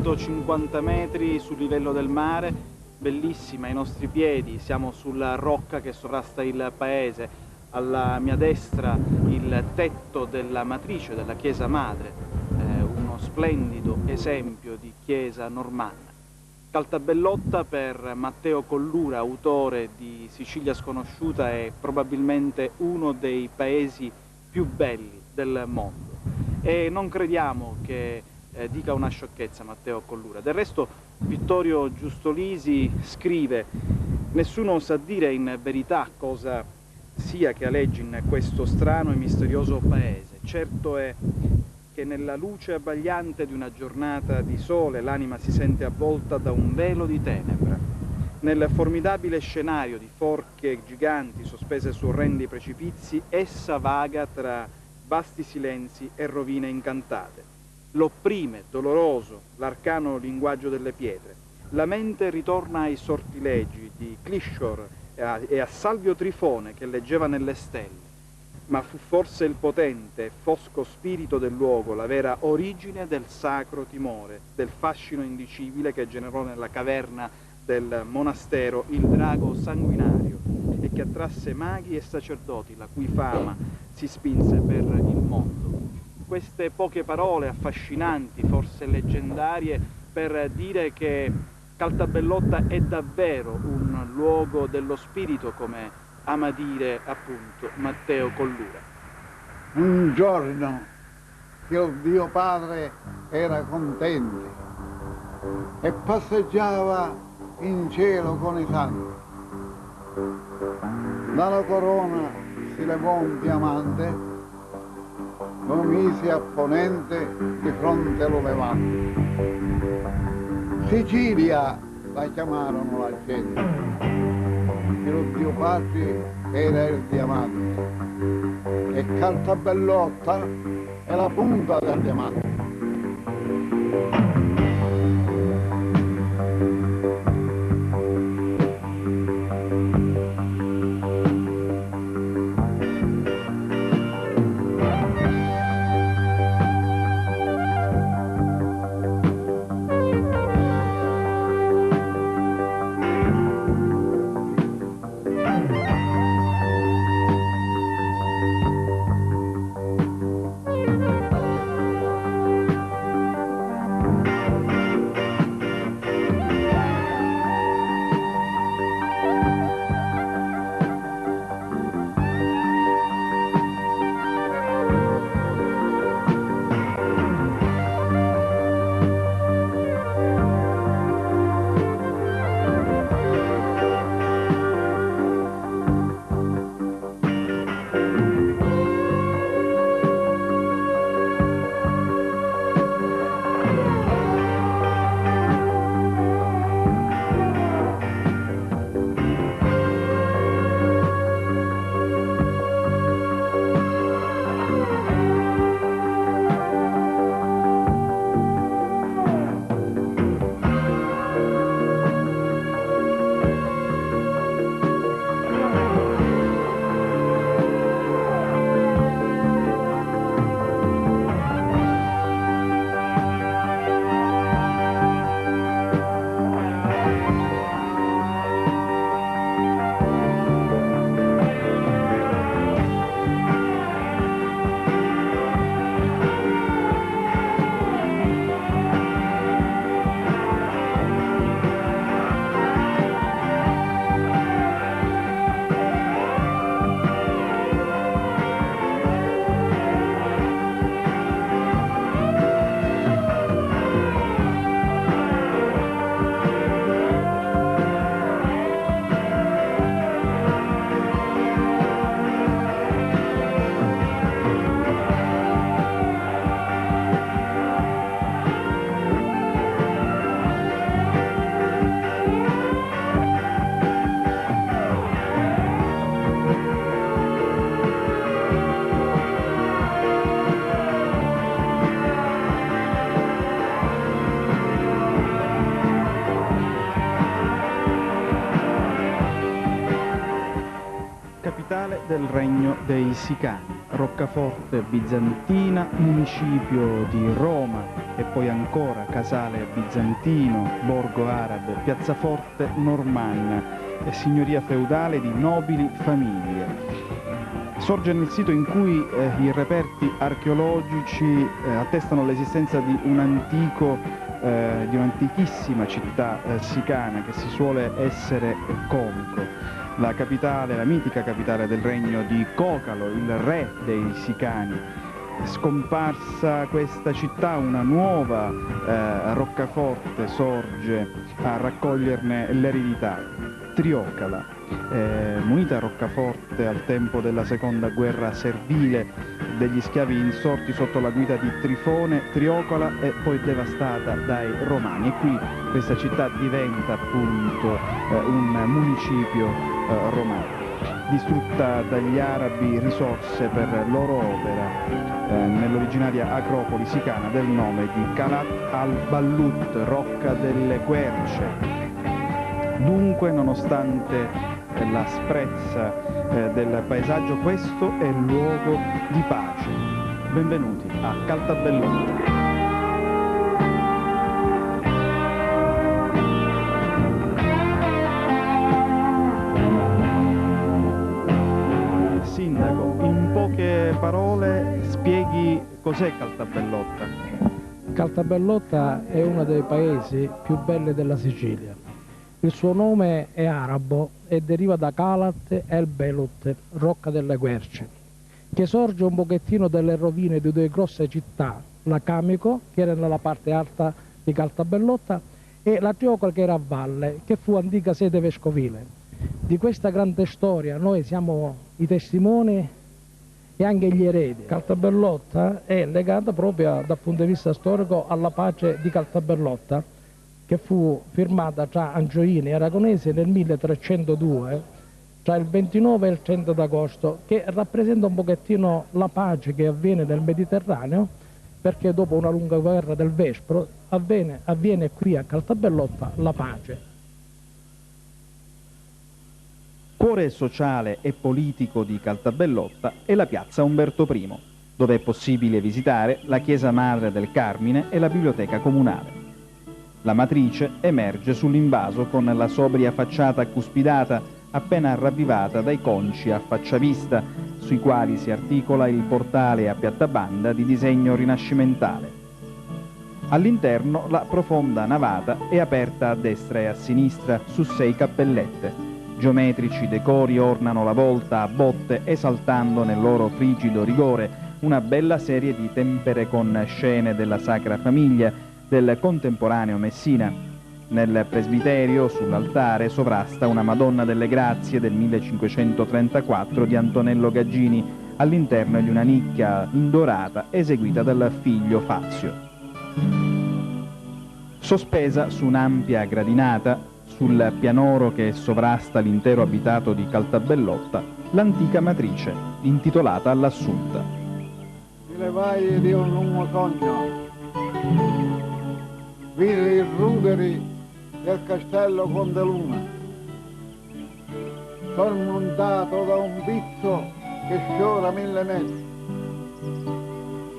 150 metri sul livello del mare, bellissima ai nostri piedi, siamo sulla rocca che sovrasta il paese, alla mia destra il tetto della matrice della chiesa madre, uno splendido esempio di chiesa normanna. Caltabellotta per Matteo Collura, autore di Sicilia sconosciuta, è probabilmente uno dei paesi più belli del mondo. E non crediamo che dica una sciocchezza Matteo Collura. Del resto Vittorio Giustolisi scrive: nessuno sa dire in verità cosa sia che aleggi in questo strano e misterioso paese. Certo è che nella luce abbagliante di una giornata di sole l'anima si sente avvolta da un velo di tenebra. Nel formidabile scenario di forche giganti sospese su orrendi precipizi, essa vaga tra vasti silenzi e rovine incantate. L'opprime, doloroso, l'arcano linguaggio delle pietre. La mente ritorna ai sortilegi di Clishor e a Salvio Trifone che leggeva nelle stelle. Ma fu forse il potente, fosco spirito del luogo la vera origine del sacro timore, del fascino indicibile che generò nella caverna del monastero il drago sanguinario e che attrasse maghi e sacerdoti, la cui fama si spinse per il mondo. Queste poche parole affascinanti, forse leggendarie, per dire che Caltabellotta è davvero un luogo dello spirito, come ama dire appunto Matteo Collura. Un giorno il Dio Padre era contento e passeggiava in cielo con i santi. Dalla corona si levò un diamante, lo mise a ponente, di fronte lo levante. Sicilia la chiamarono la gente. Il Dio Padre era il diamante e Caltabellotta è la punta del diamante. del regno dei Sicani, roccaforte bizantina, municipio di Roma e poi ancora casale bizantino, borgo arabe, piazzaforte normanna e signoria feudale di nobili famiglie. Sorge nel sito in cui i reperti archeologici attestano l'esistenza di un'antichissima città sicana che si suole essere Comico. La capitale, la mitica capitale del regno di Cocalo, il re dei Sicani. Scomparsa questa città, una nuova roccaforte sorge a raccoglierne l'eredità, Triocala, munita roccaforte al tempo della seconda guerra servile degli schiavi insorti sotto la guida di Trifone. Triocala è poi devastata dai Romani e qui questa città diventa appunto un municipio romano. Distrutta dagli arabi, risorse per loro opera nell'originaria acropoli sicana del nome di Calat al-Ballut, Rocca delle Querce. Dunque, nonostante l'asprezza del paesaggio, questo è il luogo di pace. Benvenuti a Caltabellotta. Sindaco, in poche parole spieghi cos'è Caltabellotta. Caltabellotta è uno dei paesi più belli della Sicilia. Il suo nome è arabo e deriva da Calat el Belut, Rocca delle Querce, che sorge un pochettino dalle rovine di due grosse città, la Camico, che era nella parte alta di Caltabellotta, e la Triocala, che era a valle, che fu antica sede vescovile. Di questa grande storia noi siamo i testimoni e anche gli eredi. Caltabellotta è legata proprio dal punto di vista storico alla pace di Caltabellotta, che fu firmata tra Angioini e Aragonesi nel 1302, tra il 29 e il 30 d'agosto, che rappresenta un pochettino la pace che avviene nel Mediterraneo, perché dopo una lunga guerra del Vespro avviene qui a Caltabellotta la pace. Cuore sociale e politico di Caltabellotta è la piazza Umberto I, dove è possibile visitare la chiesa madre del Carmine e la biblioteca comunale. La matrice emerge sull'invaso con la sobria facciata cuspidata appena ravvivata dai conci a faccia vista, sui quali si articola il portale a piattabanda di disegno rinascimentale. All'interno la profonda navata è aperta a destra e a sinistra su 6 cappellette. Geometrici decori ornano la volta a botte, esaltando nel loro frigido rigore una bella serie di tempere con scene della Sacra Famiglia del contemporaneo Messina. Nel presbiterio, sull'altare, sovrasta una Madonna delle Grazie del 1534 di Antonello Gaggini, all'interno di una nicchia indorata eseguita dal figlio Fazio. Sospesa su un'ampia gradinata, sul pianoro che sovrasta l'intero abitato di Caltabellotta, l'antica matrice, intitolata all'Assunta. Si levai di un lungo sogno, vidi i ruderi del castello Condeluna, sormontato da un pizzo che sfiora 1000 metri.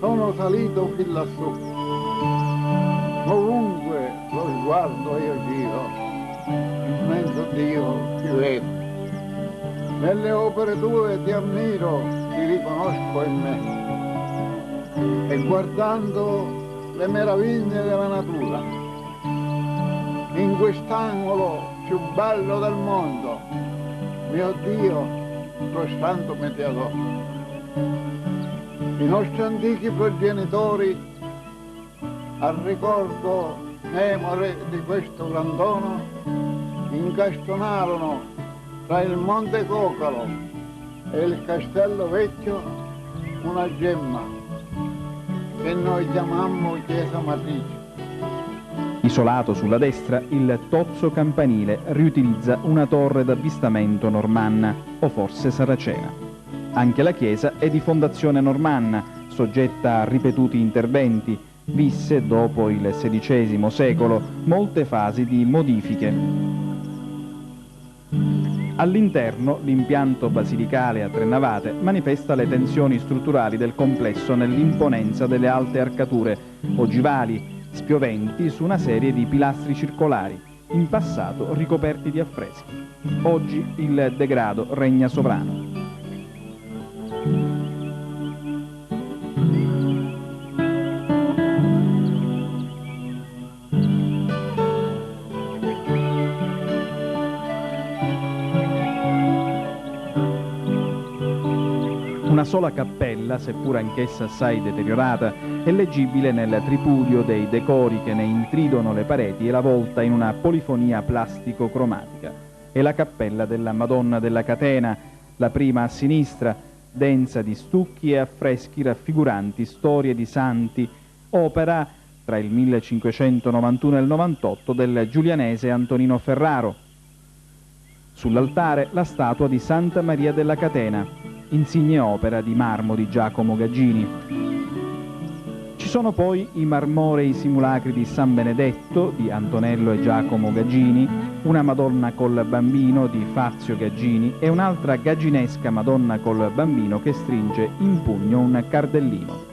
Sono salito fin lassù, ovunque lo sguardo io giro, immenso Dio ti vedo. Nelle opere tue ti ammiro, ti riconosco in me, e guardando le meraviglie della natura, in quest'angolo più bello del mondo, mio Dio, prostrandome ti adoro. I nostri antichi progenitori, al ricordo memore di questo gran dono, incastonarono tra il Monte Cocalo e il Castello Vecchio una gemma che noi chiamammo chiesa matrice. Isolato sulla destra, il tozzo campanile riutilizza una torre d'avvistamento normanna, o forse saracena. Anche la chiesa è di fondazione normanna, soggetta a ripetuti interventi, visse dopo il XVI secolo molte fasi di modifiche. All'interno, l'impianto basilicale a tre navate manifesta le tensioni strutturali del complesso nell'imponenza delle alte arcature, ogivali, spioventi su una serie di pilastri circolari, in passato ricoperti di affreschi. Oggi il degrado regna sovrano. Una sola cappella, seppur anch'essa assai deteriorata, è leggibile nel tripudio dei decori che ne intridono le pareti e la volta in una polifonia plastico-cromatica. È la cappella della Madonna della Catena, la prima a sinistra, densa di stucchi e affreschi raffiguranti storie di santi, opera tra il 1591 e il 98 del giulianese Antonino Ferraro. Sull'altare la statua di Santa Maria della Catena, insigne opera di marmo di Giacomo Gaggini. Ci sono poi i marmorei simulacri di San Benedetto di Antonello e Giacomo Gaggini, una Madonna col Bambino di Fazio Gaggini e un'altra gagginesca Madonna col Bambino che stringe in pugno un cardellino.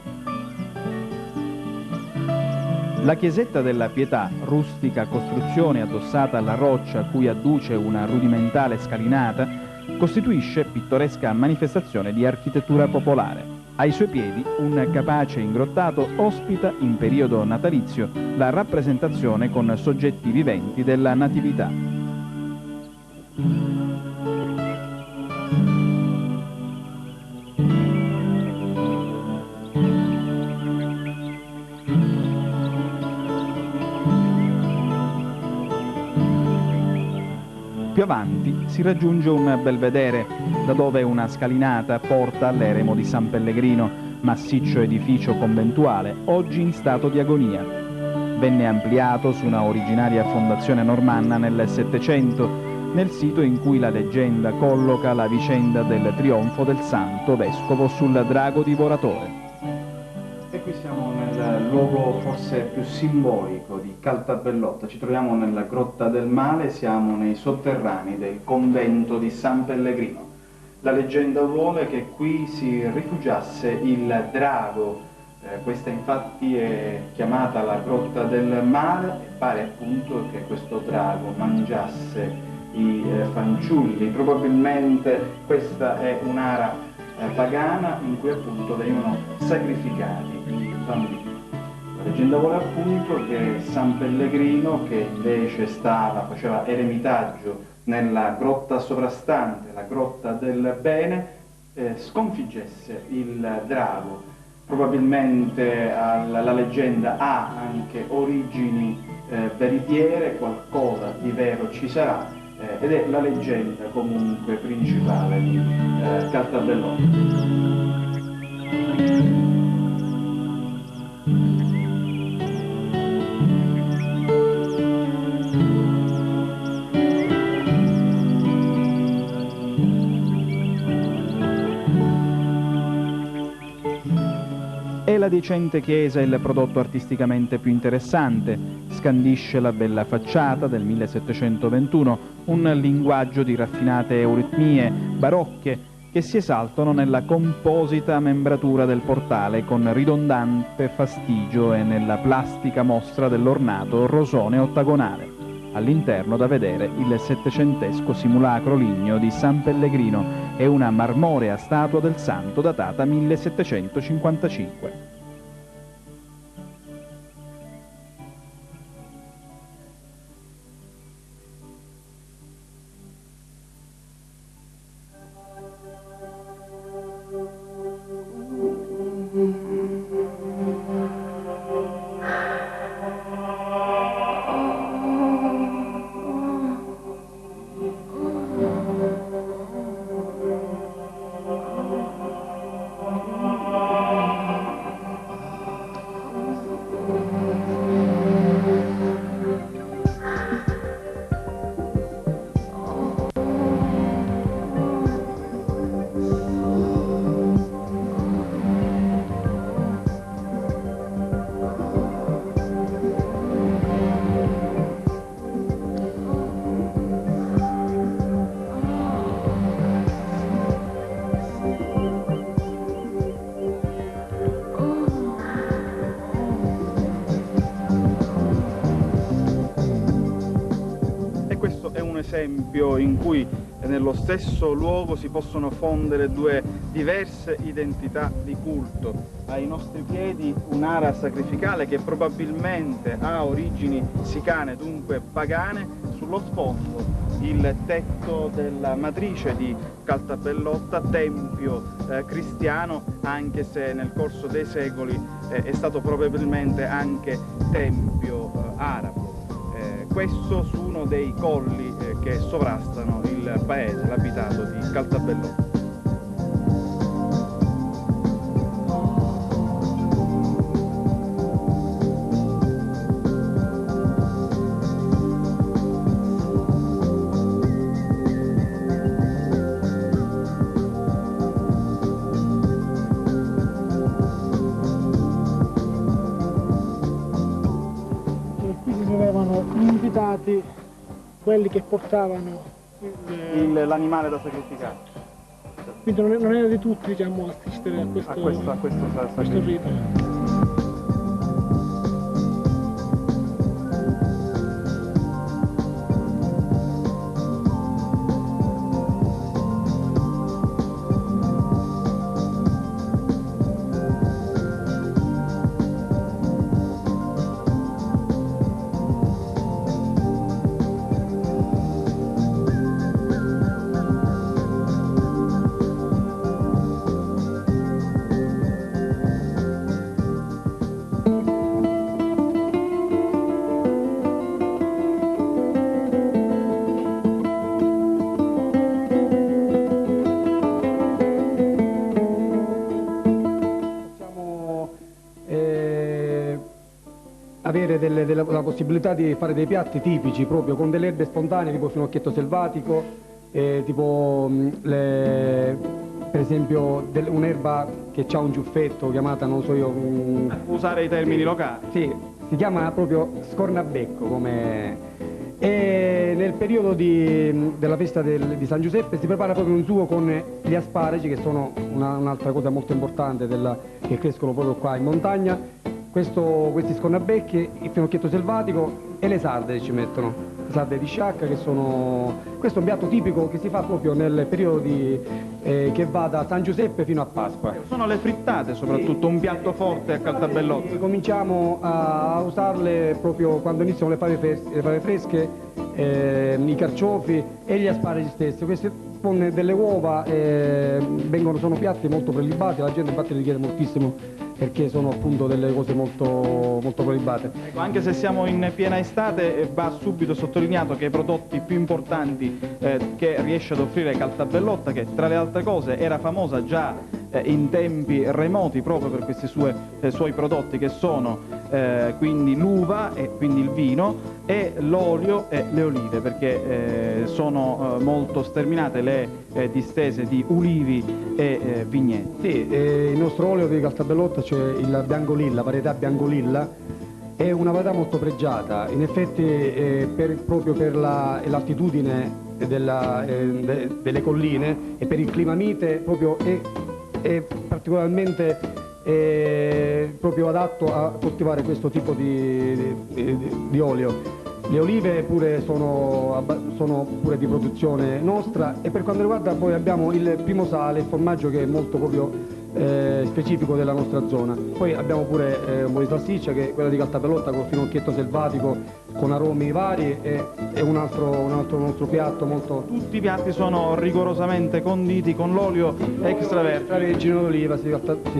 La chiesetta della Pietà, rustica costruzione addossata alla roccia a cui adduce una rudimentale scalinata, costituisce pittoresca manifestazione di architettura popolare. Ai suoi piedi un capace ingrottato ospita in periodo natalizio la rappresentazione con soggetti viventi della Natività. Più avanti si raggiunge un belvedere, da dove una scalinata porta all'eremo di San Pellegrino, massiccio edificio conventuale, oggi in stato di agonia. Venne ampliato su una originaria fondazione normanna nel Settecento, nel sito in cui la leggenda colloca la vicenda del trionfo del santo vescovo sul drago divoratore. E qui siamo nel luogo forse più simbolico di Caltabellotta, ci troviamo nella Grotta del Male, siamo nei sotterranei del convento di San Pellegrino. La leggenda vuole che qui si rifugiasse il drago, questa infatti è chiamata la Grotta del Male e pare appunto che questo drago mangiasse i fanciulli. Probabilmente questa è un'ara pagana in cui appunto venivano sacrificati i bambini. La leggenda vuole appunto che San Pellegrino, che invece faceva eremitaggio nella grotta sovrastante, la Grotta del Bene, sconfiggesse il drago. Probabilmente la leggenda ha anche origini veritiere, qualcosa di vero ci sarà, ed è la leggenda comunque principale di Caltabellotta. È la decente chiesa il prodotto artisticamente più interessante, scandisce la bella facciata del 1721, un linguaggio di raffinate euritmie barocche che si esaltano nella composita membratura del portale con ridondante fastigio e nella plastica mostra dell'ornato rosone ottagonale. All'interno da vedere il settecentesco simulacro ligneo di San Pellegrino e una marmorea statua del santo datata 1755. tempio in cui nello stesso luogo si possono fondere due diverse identità di culto. Ai nostri piedi un'ara sacrificale che probabilmente ha origini sicane, dunque pagane, sullo sfondo il tetto della matrice di Caltabellotta, tempio cristiano, anche se nel corso dei secoli è stato probabilmente anche tempio arabo. Questo su uno dei colli che sovrastano il paese, l'abitato di Caltabellotta. Gli invitati, quelli che portavano l'animale da sacrificare. quindi non era di tutti, diciamo, assistere a questo rito. Avere la possibilità di fare dei piatti tipici proprio con delle erbe spontanee tipo finocchietto selvatico, tipo per esempio un'erba che ha un giuffetto chiamata, non so io... Usare i termini locali. Sì, si chiama proprio scornabecco come... E nel periodo della festa di San Giuseppe si prepara proprio un sugo con gli asparagi, che sono un'altra cosa molto importante che crescono proprio qua in montagna. Questi scornabecchi, il finocchietto selvatico e le sarde ci mettono, le sarde di sciacca che sono... Questo è un piatto tipico che si fa proprio nel periodo che va da San Giuseppe fino a Pasqua. Sono le frittate soprattutto, un piatto forte a Caltabellotta. Cominciamo a usarle proprio quando iniziano le fave fresche, i carciofi e gli asparagi stessi. Queste con delle uova sono piatti molto prelibati, la gente infatti li chiede moltissimo perché sono appunto delle cose molto, molto prelibate. Ecco, anche se siamo in piena estate, va subito sottolineato che i prodotti più importanti che riesce ad offrire Caltabellotta, che tra le altre cose era famosa già in tempi remoti proprio per questi suoi prodotti, che sono quindi l'uva e quindi il vino e l'olio e le olive, perché sono molto sterminate le distese di ulivi e vigneti. Sì, il nostro olio di Caltabellotta, cioè il biancolilla, varietà biancolilla, è una varietà molto pregiata, in effetti proprio per l'altitudine delle colline e per il clima mite proprio è particolarmente proprio adatto a coltivare questo tipo di olio. Le olive pure sono pure di produzione nostra, e per quanto riguarda poi abbiamo il primo sale, il formaggio che è molto proprio specifico della nostra zona. Poi abbiamo pure un po' di salsiccia, che è quella di Caltabellotta con finocchietto selvatico, con aromi vari, e un altro nostro piatto molto... Tutti i piatti sono rigorosamente conditi con l'olio extravergine d'oliva, sì,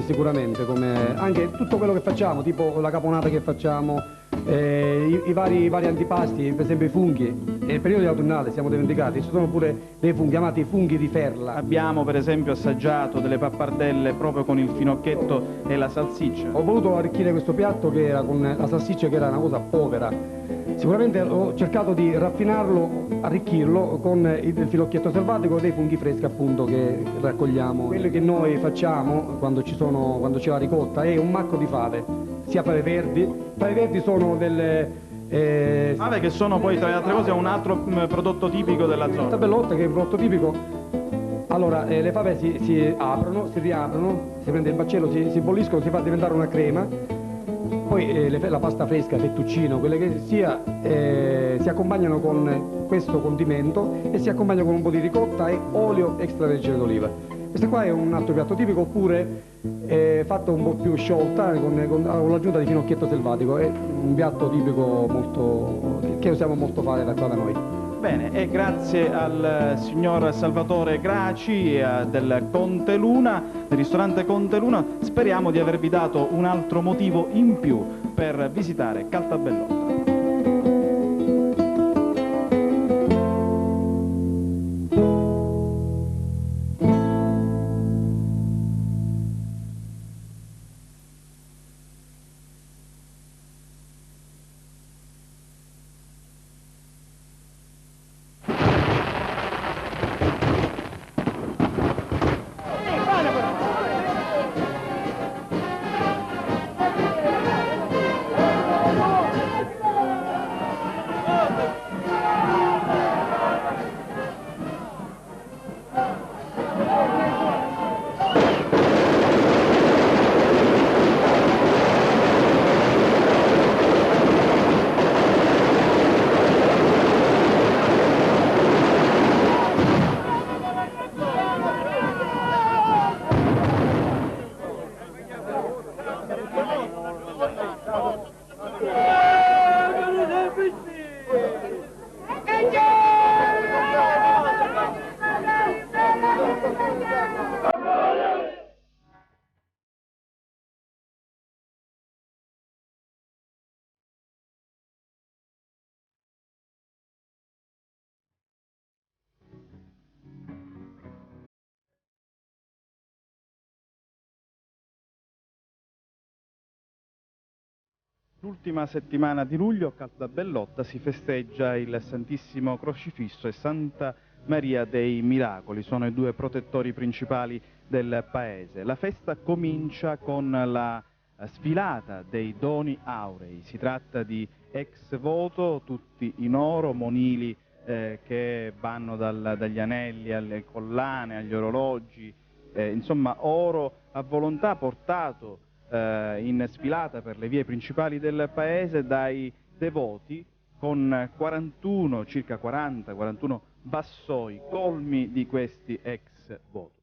sicuramente, come anche tutto quello che facciamo, tipo la caponata che facciamo, i vari antipasti, per esempio i funghi. Nel periodo autunnale siamo dimenticati, ci sono pure dei funghi chiamati funghi di ferla. Abbiamo per esempio assaggiato delle pappardelle proprio con il finocchietto e la salsiccia. Ho voluto arricchire questo piatto che era con la salsiccia, che era una cosa povera. Sicuramente ho cercato di raffinarlo, arricchirlo con il finocchietto selvatico e dei funghi freschi appunto che raccogliamo. Quello che noi facciamo quando c'è la ricotta è un macco di fave, sia fave verdi. Fave verdi sono delle... fave che sono poi tra le altre cose un altro prodotto tipico della zona. Caltabellotta, che è un prodotto tipico. Allora, le fave si aprono, si riaprono, si prende il baccello, si bolliscono, si fa diventare una crema. poi la pasta fresca, fettuccino, quelle che sia, si accompagnano con questo condimento e si accompagna con un po' di ricotta e olio extravergine d'oliva. Questo qua è un altro piatto tipico, oppure fatto un po' più sciolta con l'aggiunta di finocchietto selvatico. È un piatto tipico che usiamo molto fare da qua da noi. Bene, e grazie al signor Salvatore Graci del Conte Luna, del ristorante Conte Luna, speriamo di avervi dato un altro motivo in più per visitare Caltabellotta. L'ultima settimana di luglio a Caltabellotta si festeggia il Santissimo Crocifisso e Santa Maria dei Miracoli, sono i due protettori principali del paese. La festa comincia con la sfilata dei doni aurei, si tratta di ex voto, tutti in oro, monili che vanno dagli anelli alle collane, agli orologi, insomma oro a volontà portato in sfilata per le vie principali del paese dai devoti con 41, circa 40, 41 vassoi colmi di questi ex voti.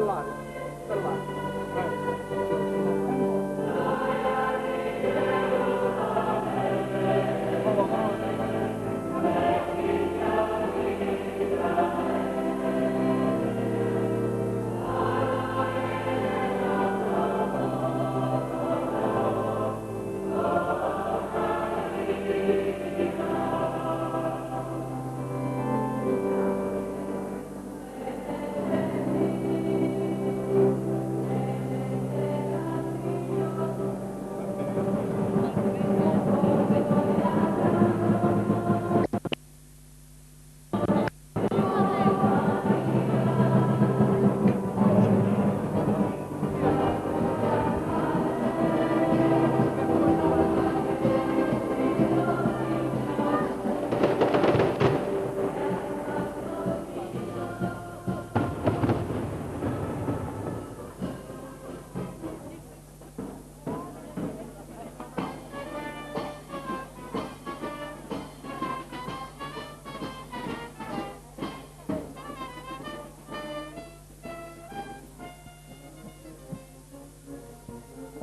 Bellario, Bellario.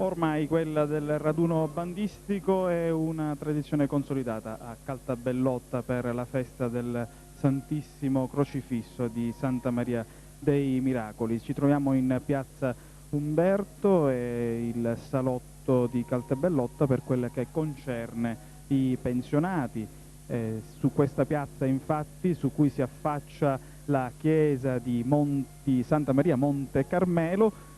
Ormai quella del raduno bandistico è una tradizione consolidata a Caltabellotta per la festa del Santissimo Crocifisso di Santa Maria dei Miracoli. Ci troviamo in piazza Umberto e il salotto di Caltabellotta per quel che concerne i pensionati. Su questa piazza infatti, su cui si affaccia la chiesa di Santa Maria Monte Carmelo,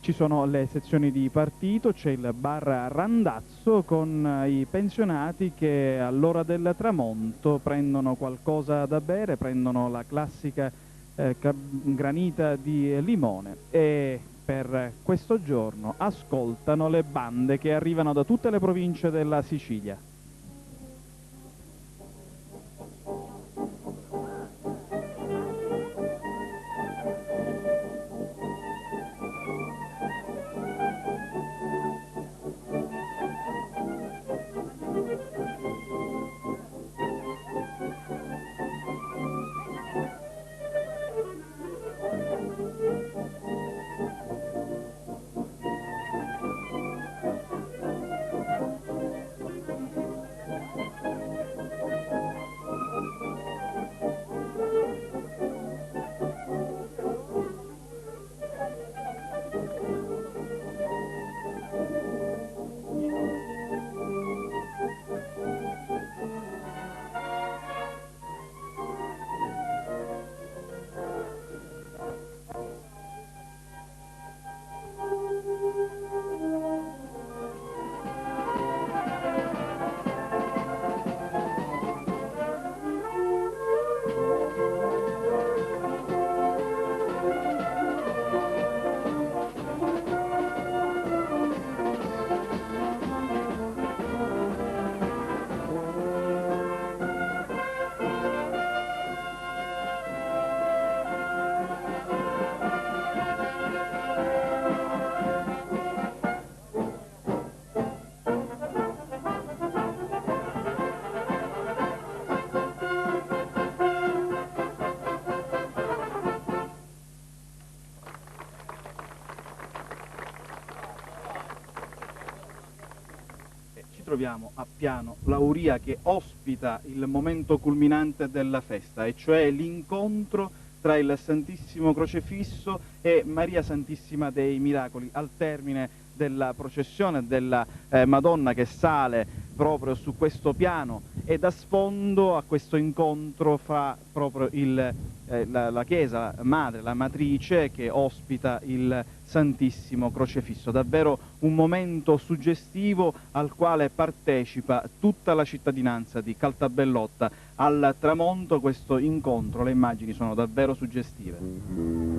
ci sono le sezioni di partito, c'è il bar Randazzo con i pensionati che all'ora del tramonto prendono qualcosa da bere, prendono la classica granita di limone e per questo giorno ascoltano le bande che arrivano da tutte le province della Sicilia. Troviamo a Piano Lauria che ospita il momento culminante della festa, e cioè l'incontro tra il Santissimo Crocefisso e Maria Santissima dei Miracoli, al termine della processione della Madonna che sale proprio su questo piano, e da sfondo a questo incontro fa proprio la chiesa madre, la matrice, che ospita il Santissimo Crocefisso. Davvero un momento suggestivo al quale partecipa tutta la cittadinanza di Caltabellotta. Al tramonto questo incontro, le immagini sono davvero suggestive.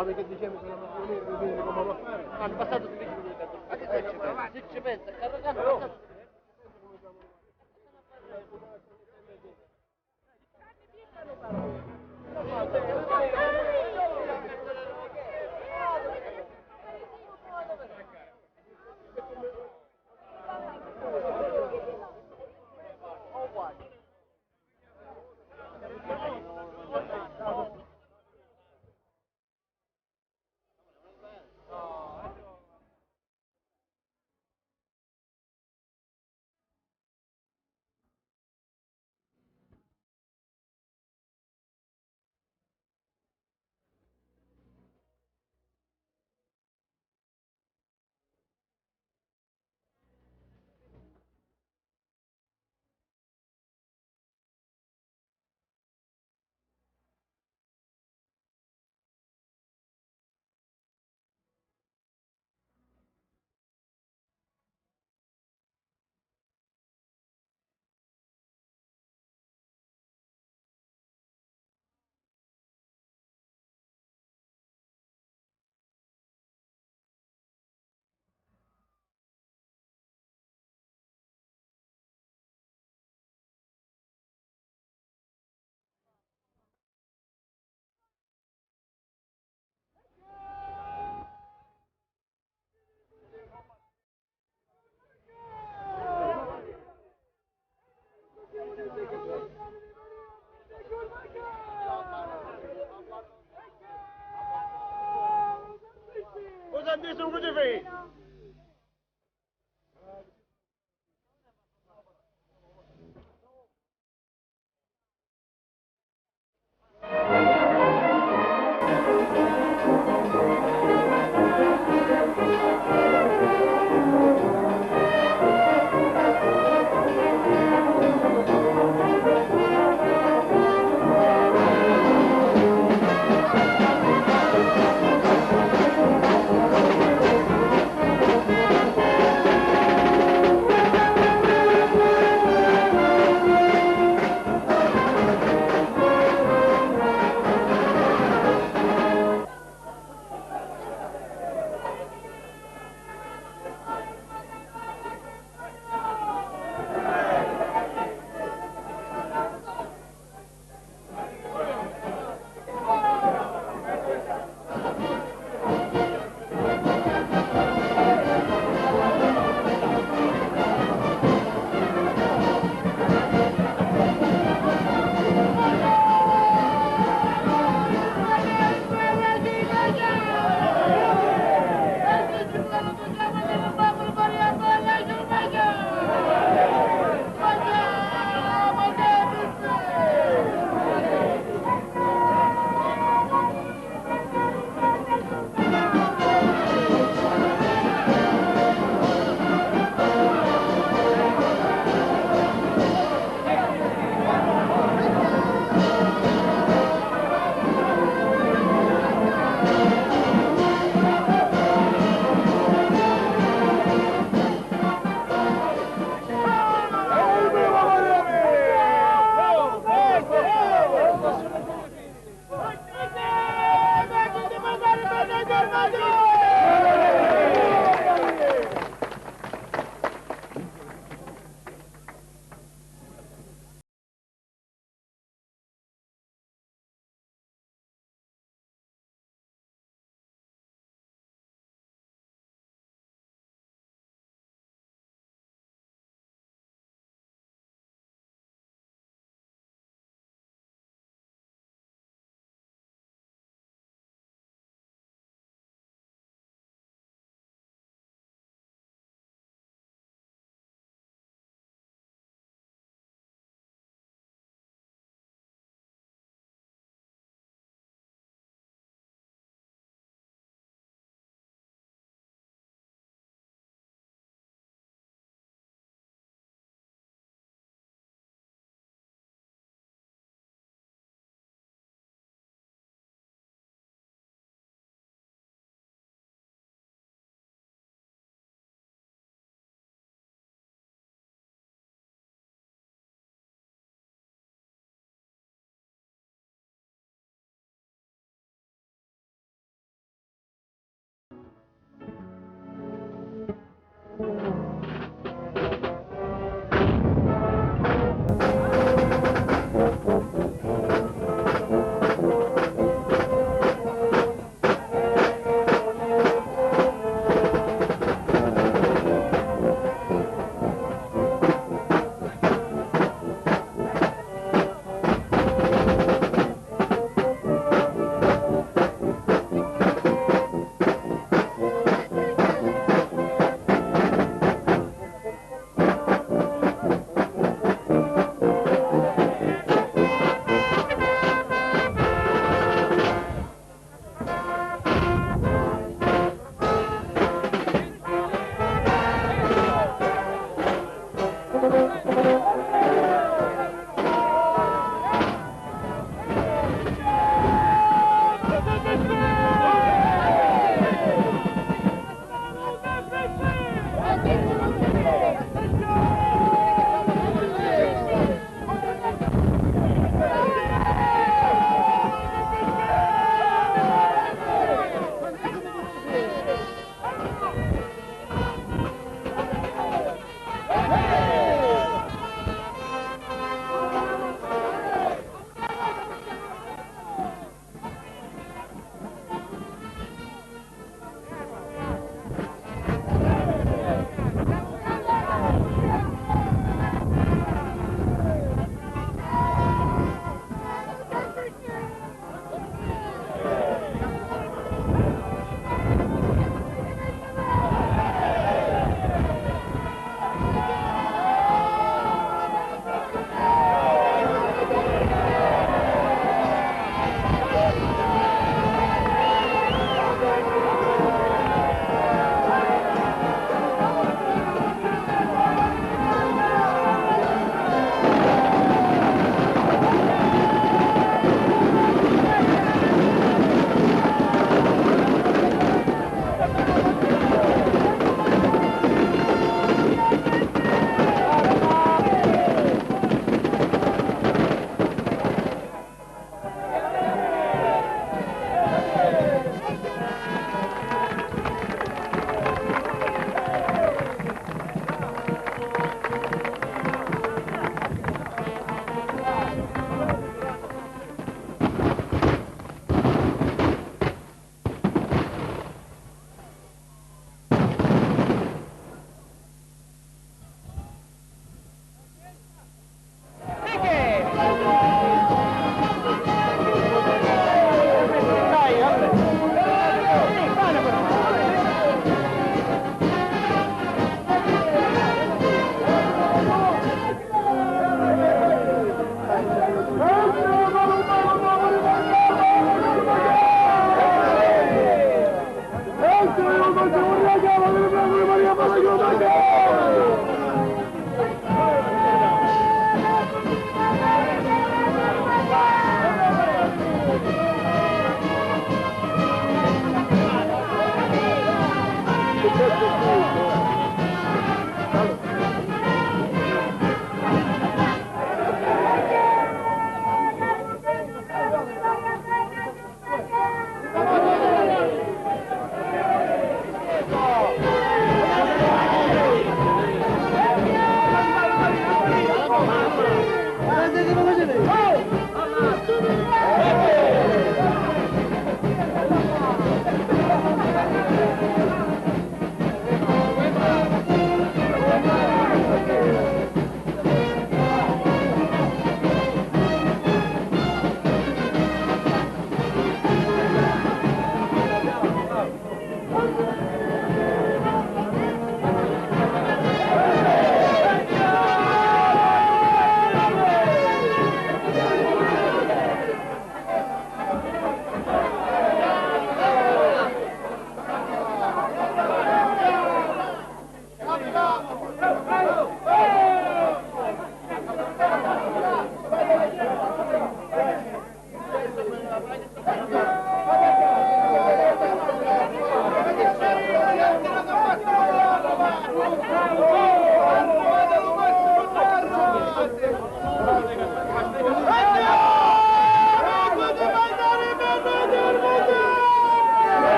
Avete dicendo che come lo fare? Hanno passato 10 minuti. Se ci pensa, carregano,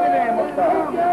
Tenemos,